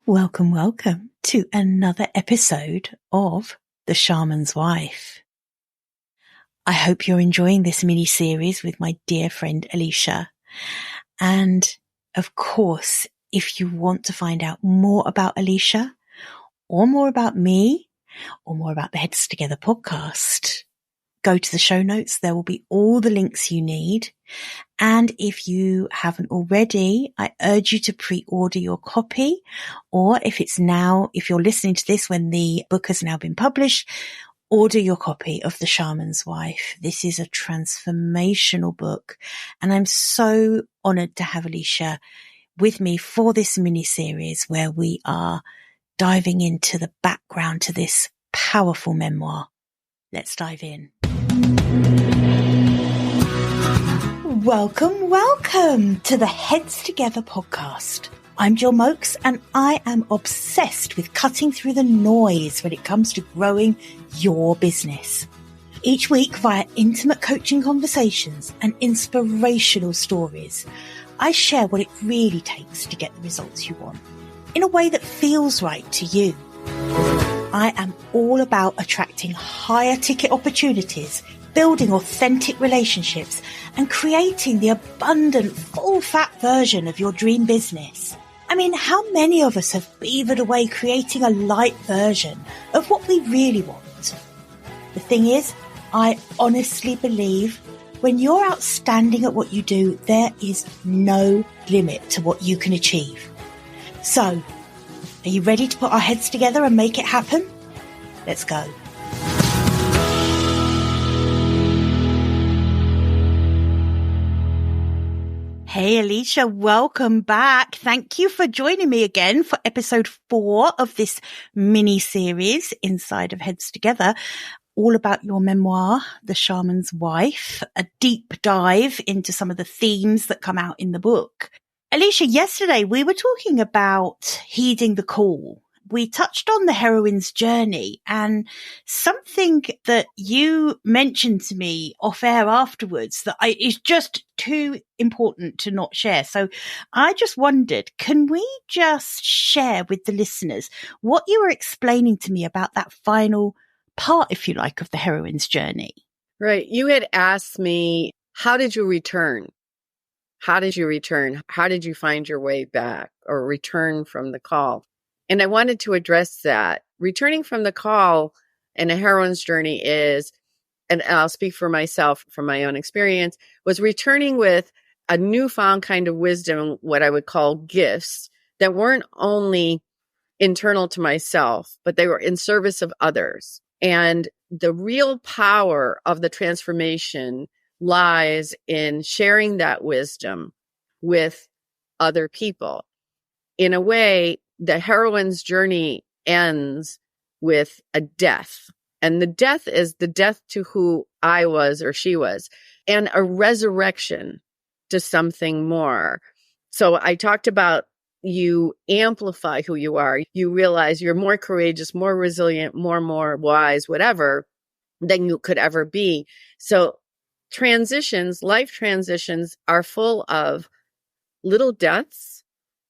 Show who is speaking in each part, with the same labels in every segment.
Speaker 1: Welcome, welcome to another episode of The Shaman's Wife. I hope you're enjoying this mini-series with my dear friend Alicia. And of course, if you want to find out more about Alicia, or more about me, or more about the Heads Together podcast, go to the show notes. There will be all the links you need. And if you haven't already, I urge you to pre-order your copy, or if you're listening to this when the book has now been published, order your copy of The Shaman's Wife. This is a transformational book, and I'm so honored to have Alicia with me for this mini-series where we are diving into the background to this powerful memoir. Let's dive in. Welcome to the Heads Together podcast. I'm Jill Mokes, and I am obsessed with cutting through the noise when it comes to growing your business. Each week, via intimate coaching conversations and inspirational stories, I share what it really takes to get the results you want in a way that feels right to you. I am all about attracting higher ticket opportunities, building authentic relationships, and creating the abundant, full-fat version of your dream business. I mean, how many of us have beavered away creating a light version of what we really want? The thing is, I honestly believe when you're outstanding at what you do, there is no limit to what you can achieve. So, are you ready to put our heads together and make it happen? Let's go. Hey, Alicia, welcome back. Thank you for joining me again for episode 4 of this mini-series inside of Heads Together, all about your memoir, The Shaman's Wife, a deep dive into some of the themes that come out in the book. Alicia, yesterday we were talking about heeding the call. We touched on the heroine's journey, and something that you mentioned to me off air afterwards that is just too important to not share. So I just wondered, can we just share with the listeners what you were explaining to me about that final part, if you like, of the heroine's journey?
Speaker 2: Right. You had asked me, how did you return? How did you return? How did you find your way back or return from the call? And I wanted to address that. Returning from the call in a heroine's journey is, and I'll speak for myself from my own experience, was returning with a newfound kind of wisdom, what I would call gifts that weren't only internal to myself, but they were in service of others. And the real power of the transformation lies in sharing that wisdom with other people. In a way, the heroine's journey ends with a death. And the death is the death to who I was or she was, and a resurrection to something more. So I talked about you amplify who you are. You realize you're more courageous, more resilient, more wise, whatever, than you could ever be. So transitions, life transitions are full of little deaths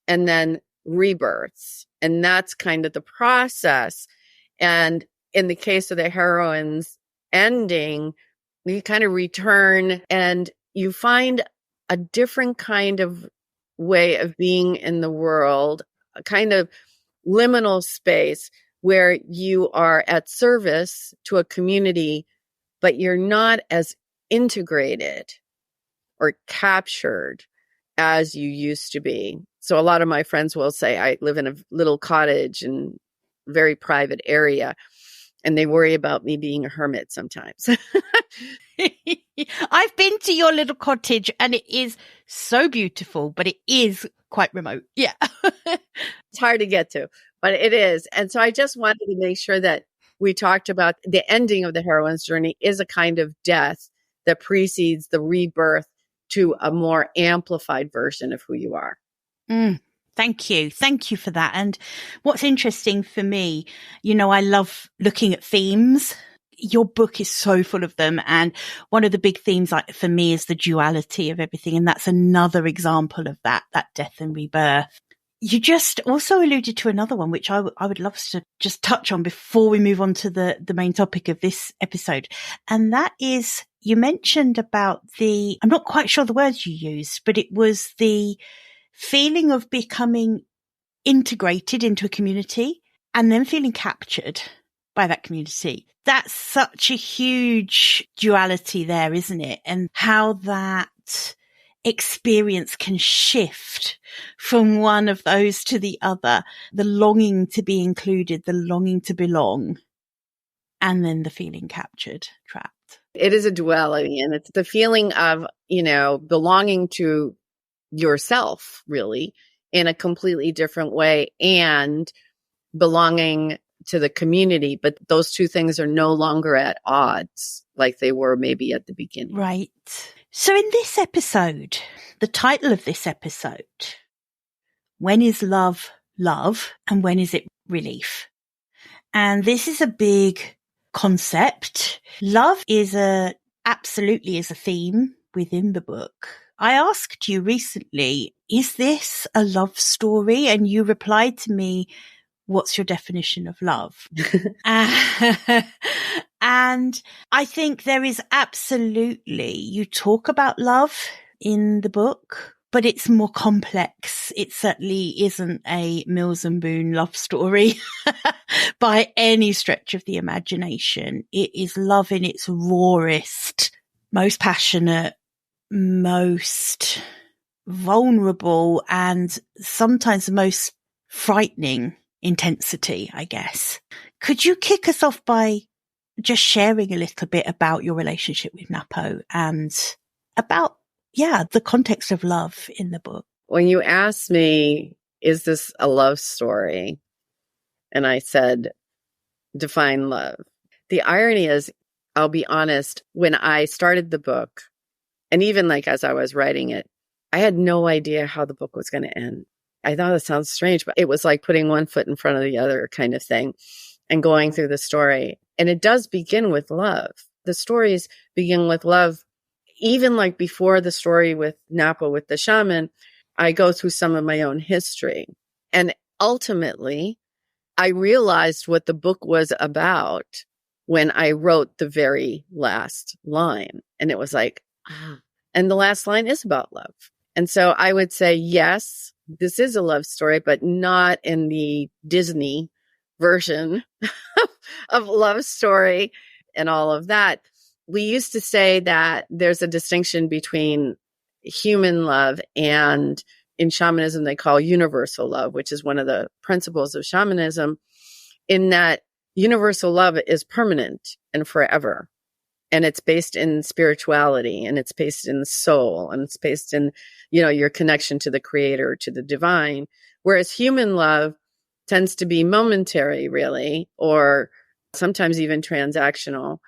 Speaker 2: and then rebirths. And that's kind of the process. And in the case of the heroine's ending, you kind of return and you find a different kind of way of being in the world, a kind of liminal space where you are at service to a community, but you're not as integrated or captured as you used to be. So a lot of my friends will say, I live in a little cottage in a very private area, and they worry about me being a hermit sometimes.
Speaker 1: I've been to your little cottage and it is so beautiful, but it is quite remote. Yeah.
Speaker 2: It's hard to get to, but it is. And so I just wanted to make sure that we talked about the ending of the heroine's journey is a kind of death that precedes the rebirth to a more amplified version of who you are.
Speaker 1: Thank you. Thank you for that. And what's interesting for me, I love looking at themes. Your book is so full of them. And one of the big themes for me is the duality of everything. And that's another example of that death and rebirth. You just also alluded to another one, which I would love to just touch on before we move on to the main topic of this episode. And that is, you mentioned about I'm not quite sure the words you used, but it was the feeling of becoming integrated into a community and then feeling captured by that community. That's such a huge duality there, isn't it? And how that experience can shift from one of those to the other, the longing to be included, the longing to belong, and then the feeling captured, trapped.
Speaker 2: It is a duality, and it's the feeling of, belonging to yourself, really, in a completely different way, and belonging to the community. But those two things are no longer at odds like they were maybe at the beginning.
Speaker 1: Right. So in this episode, the title of this episode, when is love love and when is it relief? And this is a big concept. Love is absolutely is a theme within the book. I asked you recently, is this a love story? And you replied to me, what's your definition of love? And I think there is absolutely, you talk about love in the book, but it's more complex. It certainly isn't a Mills and Boon love story by any stretch of the imagination. It is love in its rawest, most passionate, most vulnerable, and sometimes most frightening intensity, I guess. Could you kick us off by just sharing a little bit about your relationship with Napo and about, the context of love in the book?
Speaker 2: When you asked me, is this a love story? And I said, define love. The irony is, I'll be honest, when I started the book, and even as I was writing it, I had no idea how the book was going to end. I thought it sounds strange, but it was like putting one foot in front of the other kind of thing and going through the story. And it does begin with love. The stories begin with love. Even before the story with Napo, with the shaman, I go through some of my own history. And ultimately, I realized what the book was about when I wrote the very last line. And it was and the last line is about love. And so I would say, yes, this is a love story, but not in the Disney version of love story and all of that. We used to say that there's a distinction between human love and, in shamanism, they call universal love, which is one of the principles of shamanism, in that universal love is permanent and forever. And it's based in spirituality, and it's based in the soul, and it's based in, your connection to the creator, to the divine. Whereas human love tends to be momentary, really, or sometimes even transactional.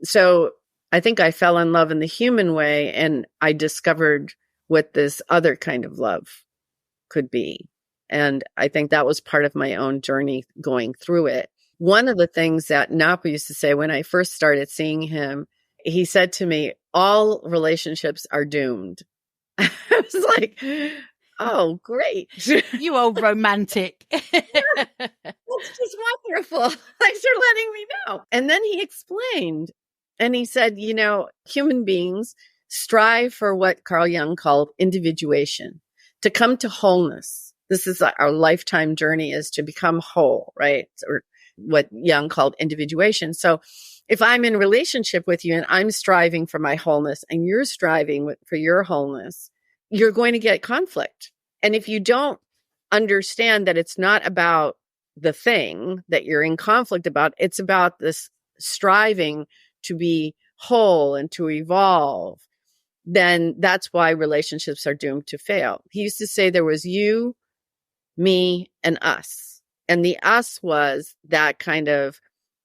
Speaker 2: So I think I fell in love in the human way, and I discovered what this other kind of love could be. And I think that was part of my own journey going through it. One of the things that Napo used to say when I first started seeing him, he said to me, all relationships are doomed. I was like, oh, great.
Speaker 1: You old romantic.
Speaker 2: That's just wonderful. Thanks for letting me know. And then he explained, and he said, human beings strive for what Carl Jung called individuation, to come to wholeness. This is our lifetime journey, is to become whole, right? Or what Jung called individuation. So if I'm in relationship with you and I'm striving for my wholeness and you're striving for your wholeness, you're going to get conflict. And if you don't understand that it's not about the thing that you're in conflict about, it's about this striving to be whole and to evolve, then that's why relationships are doomed to fail. He used to say there was you, me, and us. And the us was that kind of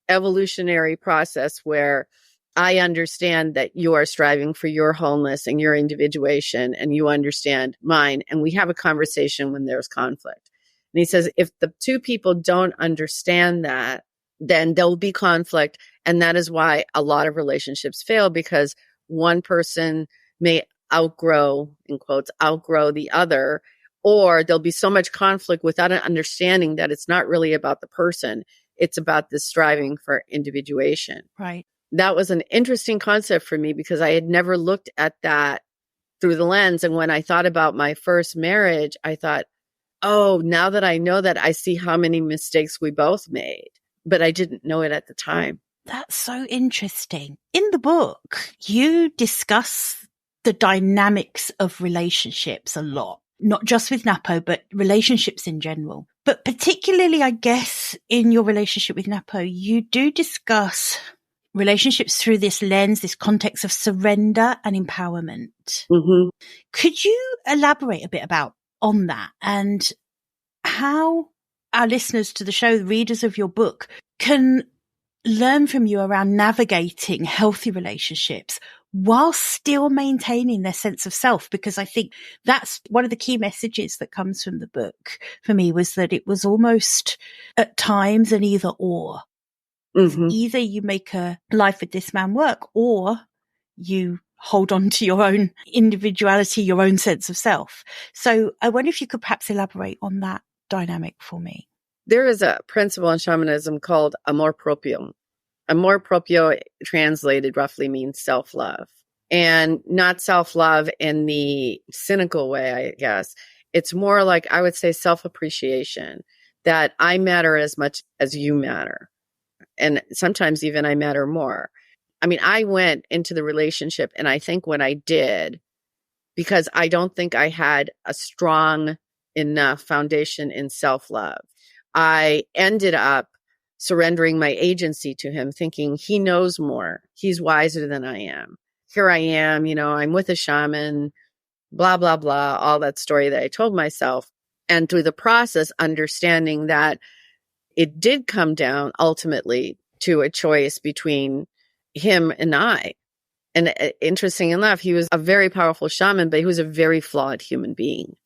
Speaker 2: evolutionary process where I understand that you are striving for your wholeness and your individuation, and you understand mine. And we have a conversation when there's conflict. And he says, if the two people don't understand that, then there'll be conflict. And that is why a lot of relationships fail, because one person may outgrow, in quotes, outgrow the other, or there'll be so much conflict without an understanding that it's not really about the person. It's about this striving for individuation.
Speaker 1: Right.
Speaker 2: That was an interesting concept for me because I had never looked at that through the lens. And when I thought about my first marriage, I thought, oh, now that I know that, I see how many mistakes we both made, but I didn't know it at the time.
Speaker 1: That's so interesting. In the book, you discuss the dynamics of relationships a lot, not just with Napo, but relationships in general. But particularly, I guess, in your relationship with Napo, you do discuss relationships through this lens, this context of surrender and empowerment.
Speaker 2: Mm-hmm.
Speaker 1: Could you elaborate a bit on that and how our listeners to the show, the readers of your book, can learn from you around navigating healthy relationships while still maintaining their sense of self? Because I think that's one of the key messages that comes from the book for me, was that it was almost at times an either or.
Speaker 2: Mm-hmm.
Speaker 1: Either you make a life with this man work, or you hold on to your own individuality, your own sense of self. So I wonder if you could perhaps elaborate on that dynamic for me.
Speaker 2: There is a principle in shamanism called amor propio. Amor propio translated roughly means self-love, and not self-love in the cynical way, I guess. It's more like, I would say, self-appreciation, that I matter as much as you matter. And sometimes even I matter more. I mean, I went into the relationship, and I think when I did, because I don't think I had a strong enough foundation in self-love, I ended up surrendering my agency to him, thinking he knows more. He's wiser than I am. Here I am, I'm with a shaman, blah, blah, blah, all that story that I told myself. And through the process, understanding that it did come down ultimately to a choice between him and I. And interesting enough, he was a very powerful shaman, but he was a very flawed human being.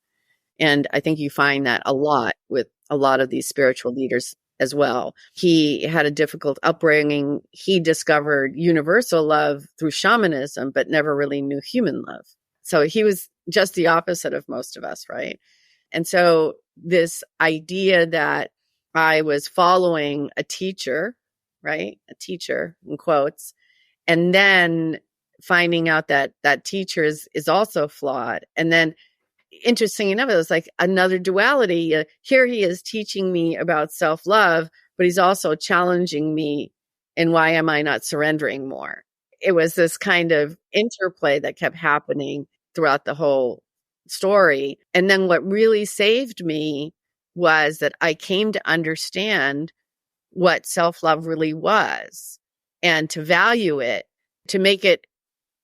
Speaker 2: And I think you find that a lot with a lot of these spiritual leaders as well. He had a difficult upbringing. He discovered universal love through shamanism, but never really knew human love. So he was just the opposite of most of us, right? And so this idea that I was following a teacher, right? A teacher in quotes, and then finding out that that teacher is also flawed. And then interesting enough, it was like another duality. Here he is teaching me about self-love, but he's also challenging me. And why am I not surrendering more? It was this kind of interplay that kept happening throughout the whole story. And then what really saved me was that I came to understand what self-love really was, and to value it, to make it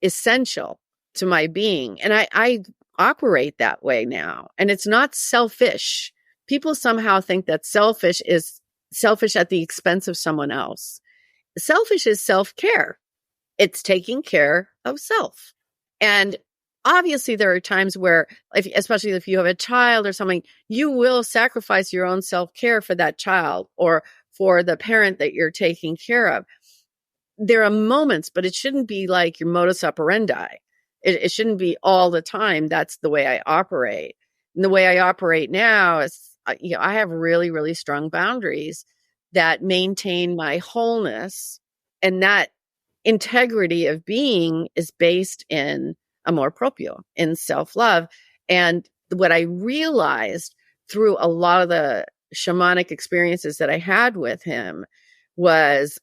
Speaker 2: essential to my being. And I operate that way now. And it's not selfish. People somehow think that selfish is selfish at the expense of someone else. Selfish is self-care. It's taking care of self. And obviously there are times where, especially if you have a child or something, you will sacrifice your own self-care for that child or for the parent that you're taking care of. There are moments, but it shouldn't be like your modus operandi. It shouldn't be all the time. That's the way I operate. And the way I operate now is, I have really, really strong boundaries that maintain my wholeness. And that integrity of being is based in amor propio, in self-love. And what I realized through a lot of the shamanic experiences that I had with him was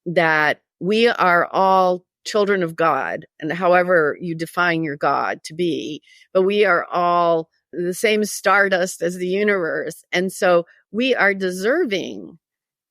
Speaker 2: that we are all children of God, and however you define your God to be, but we are all the same stardust as the universe. And so we are deserving,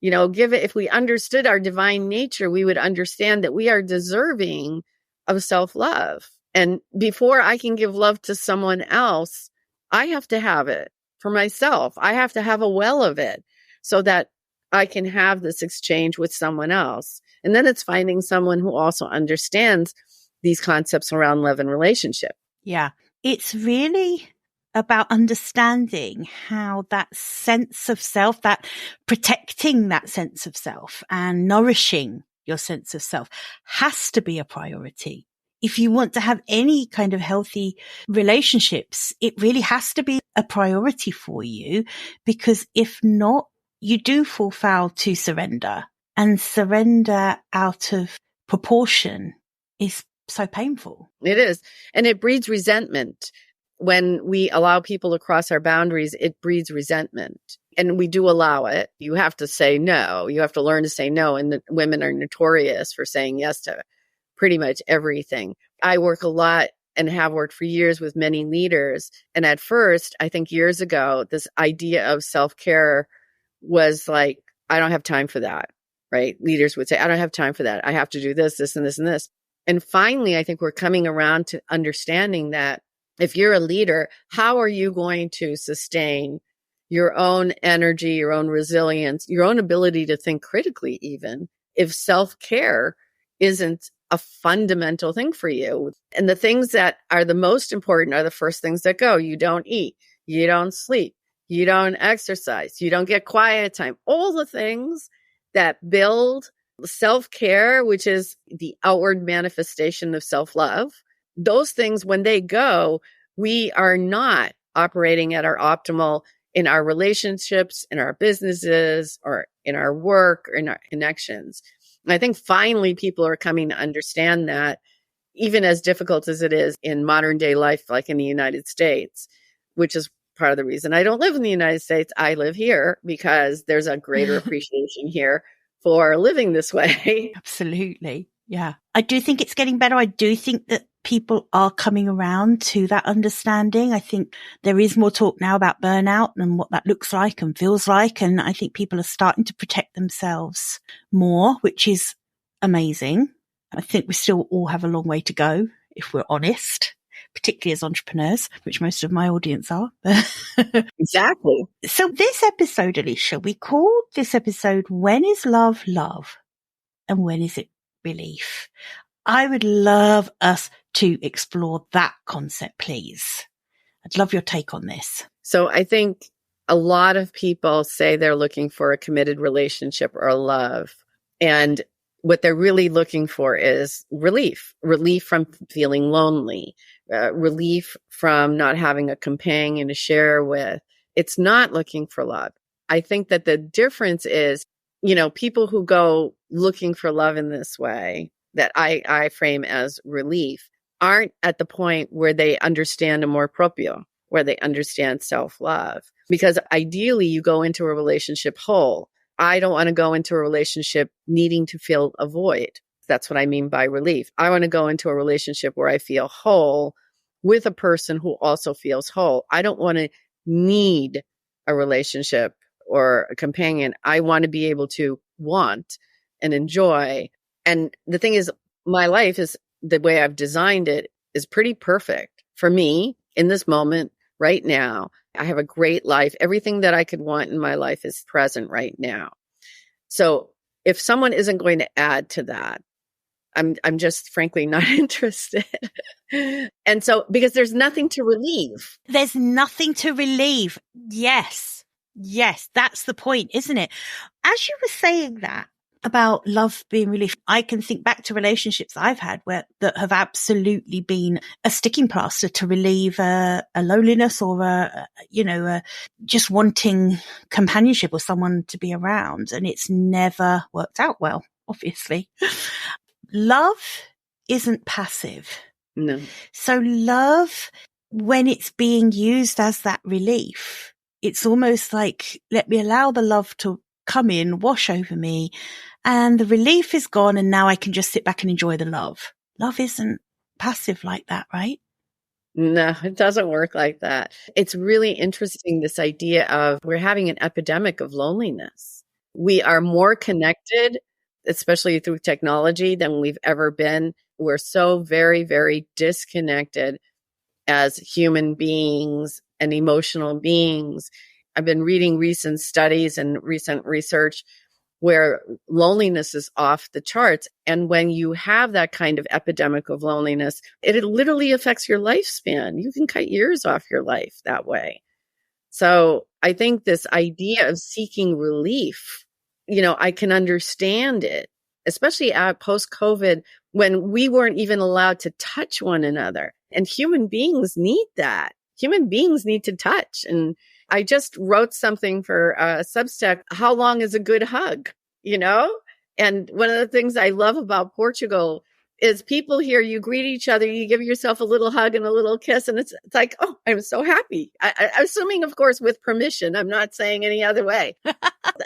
Speaker 2: if we understood our divine nature, we would understand that we are deserving of self-love. And before I can give love to someone else, I have to have it for myself. I have to have a well of it so that I can have this exchange with someone else. And then it's finding someone who also understands these concepts around love and relationship.
Speaker 1: Yeah. It's really about understanding how that sense of self, that protecting that sense of self and nourishing your sense of self has to be a priority. If you want to have any kind of healthy relationships, it really has to be a priority for you? Because if not, you do fall foul to surrender, and surrender out of proportion is so painful.
Speaker 2: It is. And it breeds resentment. When we allow people to cross our boundaries, it breeds resentment. And we do allow it. You have to say no. You have to learn to say no. And women are notorious for saying yes to pretty much everything. I work a lot and have worked for years with many leaders. And at first, I think years ago, this idea of self-care was like, I don't have time for that, right? Leaders would say, I don't have time for that. I have to do this, this, and this, and this. And finally, I think we're coming around to understanding that if you're a leader, how are you going to sustain your own energy, your own resilience, your own ability to think critically, even if self-care isn't a fundamental thing for you? And the things that are the most important are the first things that go. You don't eat, you don't sleep, you don't exercise, you don't get quiet time, all the things that build self-care, which is the outward manifestation of self-love. Those things, when they go, we are not operating at our optimal in our relationships, in our businesses, or in our work, or in our connections. And I think finally people are coming to understand that, even as difficult as it is in modern day life, like in the United States, which is part of the reason I don't live in the United States. I live here because there's a greater appreciation here for living this way.
Speaker 1: Absolutely. Yeah. I do think it's getting better. I do think that people are coming around to that understanding. I think there is more talk now about burnout and what that looks like and feels like. And I think people are starting to protect themselves more, which is amazing. I think we still all have a long way to go, if we're honest, particularly as entrepreneurs, which most of my audience are.
Speaker 2: Exactly.
Speaker 1: So this episode, Alicia, we called this episode, When is Love Love? And when is it belief? I would love us to explore that concept, please. I'd love your take on this.
Speaker 2: So I think a lot of people say they're looking for a committed relationship or love. And what they're really looking for is relief from feeling lonely, relief from not having a companion to share with. It's not looking for love. I think that the difference is, people who go looking for love in this way that I frame as relief aren't at the point where they understand amor proprio, where they understand self-love. Because ideally you go into a relationship whole. I don't want to go into a relationship needing to fill a void. That's what I mean by relief. I want to go into a relationship where I feel whole with a person who also feels whole. I don't want to need a relationship or a companion. I want to be able to want and enjoy. And the thing is, my life is, the way I've designed it is pretty perfect for me in this moment right now. I have a great life. Everything that I could want in my life is present right now. So if someone isn't going to add to that, I'm just frankly not interested. And so, because there's nothing to relieve.
Speaker 1: There's nothing to relieve. Yes. Yes. That's the point, isn't it? As you were saying that about love being relief, I can think back to relationships I've had that have absolutely been a sticking plaster to relieve a loneliness or just wanting companionship or someone to be around. And it's never worked out well, obviously. Love isn't passive.
Speaker 2: No.
Speaker 1: So love, when it's being used as that relief, it's almost like, let me allow the love to come in, wash over me, and the relief is gone, and now I can just sit back and enjoy the love. Love isn't passive like that, right?
Speaker 2: No, it doesn't work like that. It's really interesting, this idea of we're having an epidemic of loneliness. We are more connected, especially through technology, than we've ever been. We're so very, very disconnected as human beings and emotional beings. I've been reading recent studies and recent research where loneliness is off the charts. And when you have that kind of epidemic of loneliness, it literally affects your lifespan. You can cut years off your life that way. So I think this idea of seeking relief, I can understand it, especially at post-COVID, when we weren't even allowed to touch one another. And human beings need that. human beings need to touch. And I just wrote something for Substack. How long is a good hug? You know? And one of the things I love about Portugal is people here, you greet each other, you give yourself a little hug and a little kiss. And it's like, oh, I'm so happy. I'm assuming, of course, with permission. I'm not saying any other way.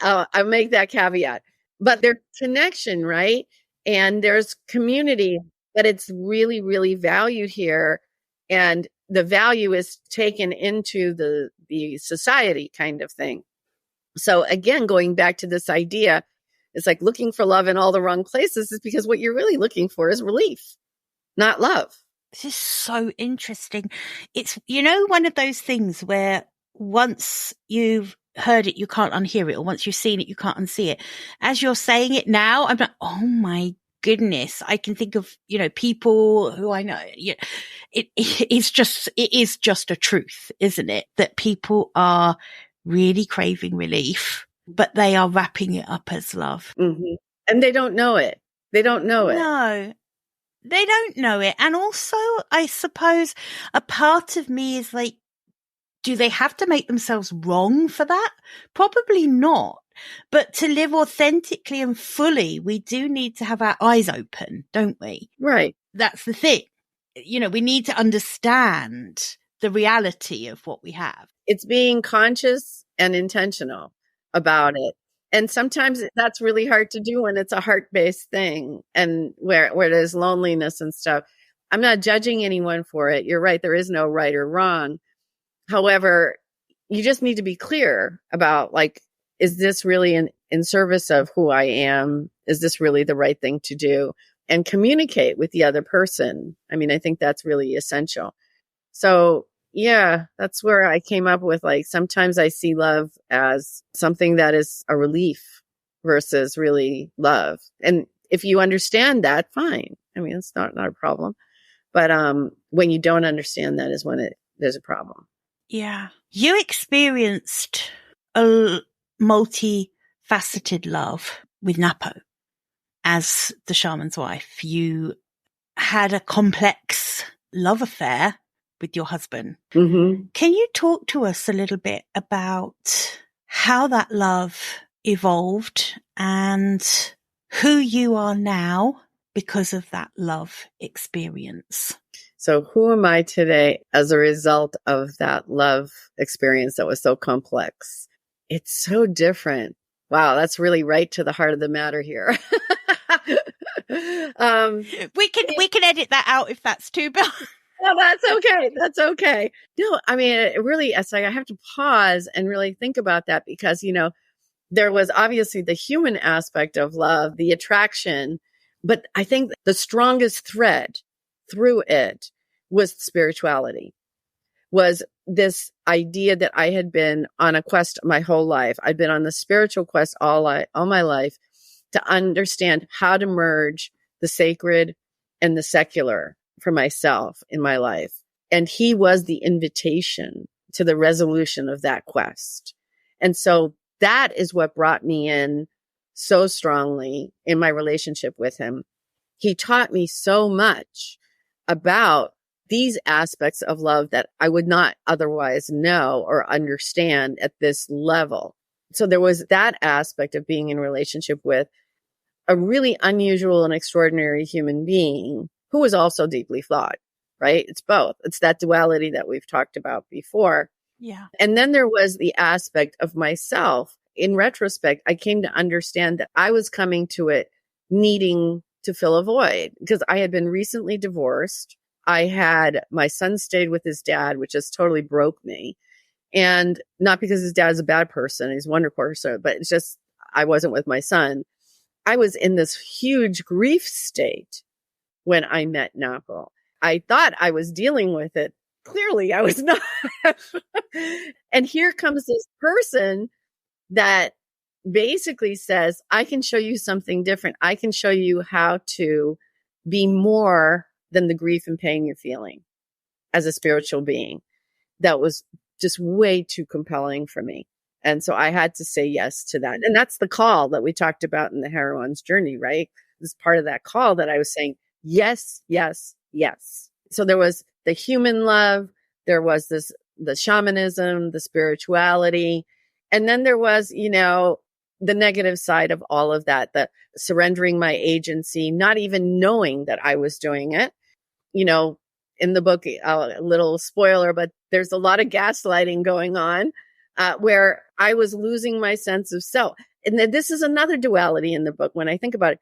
Speaker 2: I make that caveat. But there's connection, right? And there's community, but it's really, really valued here. And the value is taken into the society kind of thing. So again, going back to this idea, it's like looking for love in all the wrong places is because what you're really looking for is relief, not love.
Speaker 1: This is so interesting. It's, one of those things where once you've heard it, you can't unhear it, or once you've seen it, you can't unsee it. As you're saying it now, I'm like, oh my goodness, I can think of, people who I know. It is just a truth, isn't it? That people are really craving relief, but they are wrapping it up as love.
Speaker 2: Mm-hmm. And they don't know it. They don't know it.
Speaker 1: No, they don't know it. And also, I suppose a part of me is like, do they have to make themselves wrong for that? Probably not. But to live authentically and fully, we do need to have our eyes open, don't we?
Speaker 2: Right.
Speaker 1: That's the thing. We need to understand the reality of what we have.
Speaker 2: It's being conscious and intentional about it. And sometimes that's really hard to do when it's a heart-based thing and where there's loneliness and stuff. I'm not judging anyone for it. You're right. There is no right or wrong. However, you just need to be clear about, like, is this really in service of who I am? Is this really the right thing to do? And communicate with the other person. I mean, I think that's really essential. So yeah, that's where I came up with, like, sometimes I see love as something that is a relief versus really love. And if you understand that, fine. I mean, it's not a problem. But when you don't understand that is when there's a problem.
Speaker 1: Yeah. You experienced a multifaceted love with Napo as the shaman's wife. You had a complex love affair with your husband.
Speaker 2: Mm-hmm.
Speaker 1: Can you talk to us a little bit about how that love evolved and who you are now because of that love experience?
Speaker 2: So who am I today as a result of that love experience that was so complex? It's so different. Wow, that's really right to the heart of the matter here.
Speaker 1: We can edit that out if that's too bad.
Speaker 2: No, that's okay. That's okay. No, I mean, it really, it's like I have to pause and really think about that because, there was obviously the human aspect of love, the attraction, but I think the strongest thread through it was spirituality, was this idea that I had been on a quest my whole life. I'd been on the spiritual quest all my life to understand how to merge the sacred and the secular for myself in my life. And he was the invitation to the resolution of that quest. And so that is what brought me in so strongly in my relationship with him. He taught me so much about these aspects of love that I would not otherwise know or understand at this level. So there was that aspect of being in relationship with a really unusual and extraordinary human being who was also deeply flawed, right? It's both. It's that duality that we've talked about before.
Speaker 1: Yeah.
Speaker 2: And then there was the aspect of myself. In retrospect, I came to understand that I was coming to it needing to fill a void because I had been recently divorced. My son stayed with his dad, which just totally broke me. And not because his dad is a bad person, he's a wonderful person, but it's just, I wasn't with my son. I was in this huge grief state when I met Napo. I thought I was dealing with it. Clearly I was not. And here comes this person that basically says, I can show you something different. I can show you how to be more than the grief and pain you're feeling as a spiritual being. That was just way too compelling for me. And so I had to say yes to that. And that's the call that we talked about in the heroine's journey, right? This part of that call that I was saying, yes, yes, yes. So there was the human love. There was this the shamanism, the spirituality. And then there was, the negative side of all of that, the surrendering my agency, not even knowing that I was doing it. In the book, a little spoiler, but there's a lot of gaslighting going on where I was losing my sense of self. And this is another duality in the book. When I think about it,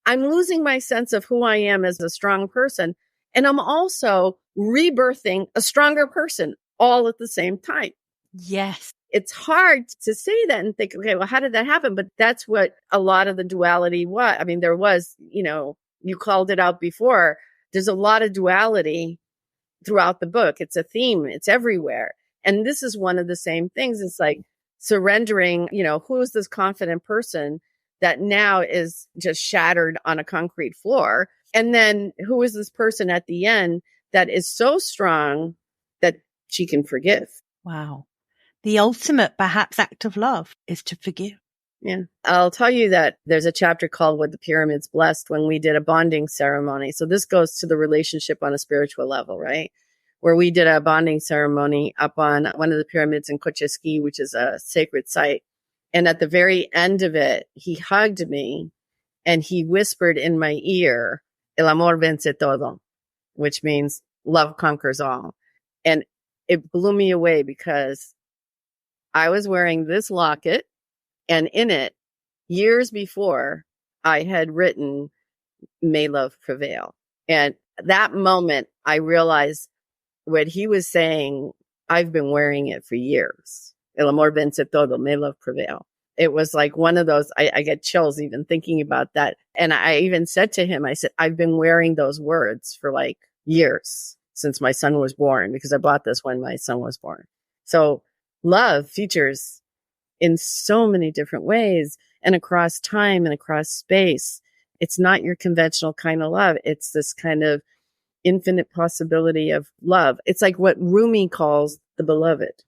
Speaker 2: I'm losing my sense of who I am as a strong person. And I'm also rebirthing a stronger person all at the same time.
Speaker 1: Yes.
Speaker 2: It's hard to say that and think, okay, well, how did that happen? But that's what a lot of the duality was. I mean, there was, you called it out before. There's a lot of duality throughout the book. It's a theme. It's everywhere. And this is one of the same things. It's like surrendering, who is this confident person that now is just shattered on a concrete floor? And then who is this person at the end that is so strong that she can forgive?
Speaker 1: Wow. The ultimate, perhaps, act of love is to forgive.
Speaker 2: Yeah. I'll tell you that there's a chapter called What the Pyramids Blessed when we did a bonding ceremony. So this goes to the relationship on a spiritual level, right? Where we did a bonding ceremony up on one of the pyramids in Cocheski, which is a sacred site. And at the very end of it, he hugged me and he whispered in my ear, El amor vence todo, which means love conquers all. And it blew me away because I was wearing this locket, and in it, years before, I had written, May love prevail. And that moment, I realized what he was saying, I've been wearing it for years. El amor vence todo, may love prevail. It was like one of those, I get chills even thinking about that. And I even said to him, I said, I've been wearing those words for like years since my son was born, because I bought this when my son was born. So love features in so many different ways and across time and across space. It's not your conventional kind of love. It's this kind of infinite possibility of love. It's like what Rumi calls the beloved.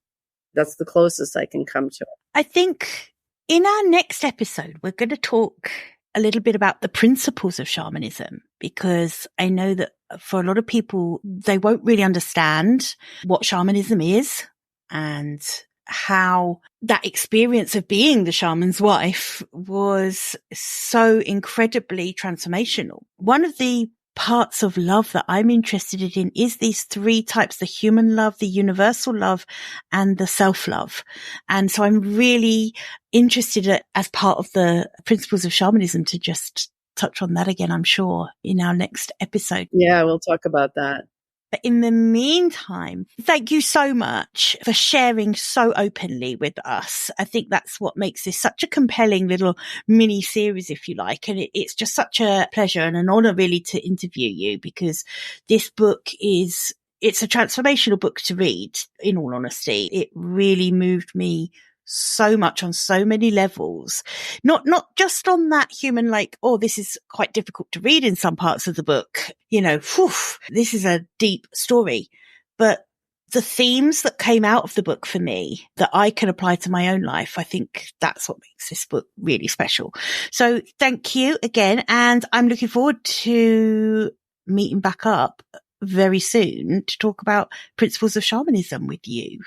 Speaker 2: That's the closest I can come to it.
Speaker 1: I think in our next episode, we're going to talk a little bit about the principles of shamanism, because I know that for a lot of people, they won't really understand what shamanism is and how that experience of being the shaman's wife was so incredibly transformational. One of the parts of love that I'm interested in is these three types: the human love, the universal love, and the self-love. And so I'm really interested as part of the principles of shamanism to just touch on that again, I'm sure, in our next episode.
Speaker 2: Yeah, we'll talk about that.
Speaker 1: But in the meantime, thank you so much for sharing so openly with us. I think that's what makes this such a compelling little mini series, if you like. And it's just such a pleasure and an honor really to interview you, because this book it's a transformational book to read, in all honesty. It really moved me so much on so many levels, not just on that human, like, oh, this is quite difficult to read in some parts of the book, this is a deep story, but the themes that came out of the book for me that I can apply to my own life, I think that's what makes this book really special. So thank you again. And I'm looking forward to meeting back up very soon to talk about principles of shamanism with you.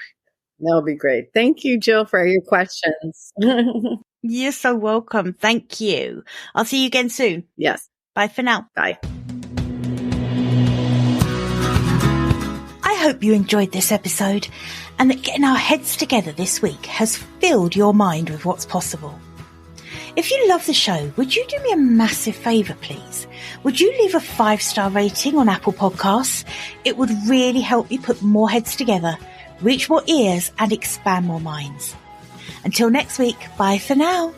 Speaker 2: That'll be great. Thank you, Jill, for your questions.
Speaker 1: You're so welcome. Thank you. I'll see you again soon.
Speaker 2: Yes.
Speaker 1: Bye for now.
Speaker 2: Bye.
Speaker 1: I hope you enjoyed this episode and that getting our heads together this week has filled your mind with what's possible. If you love the show, would you do me a massive favour, please? Would you leave a 5-star rating on Apple Podcasts? It would really help me put more heads together, reach more ears, and expand more minds. Until next week, bye for now.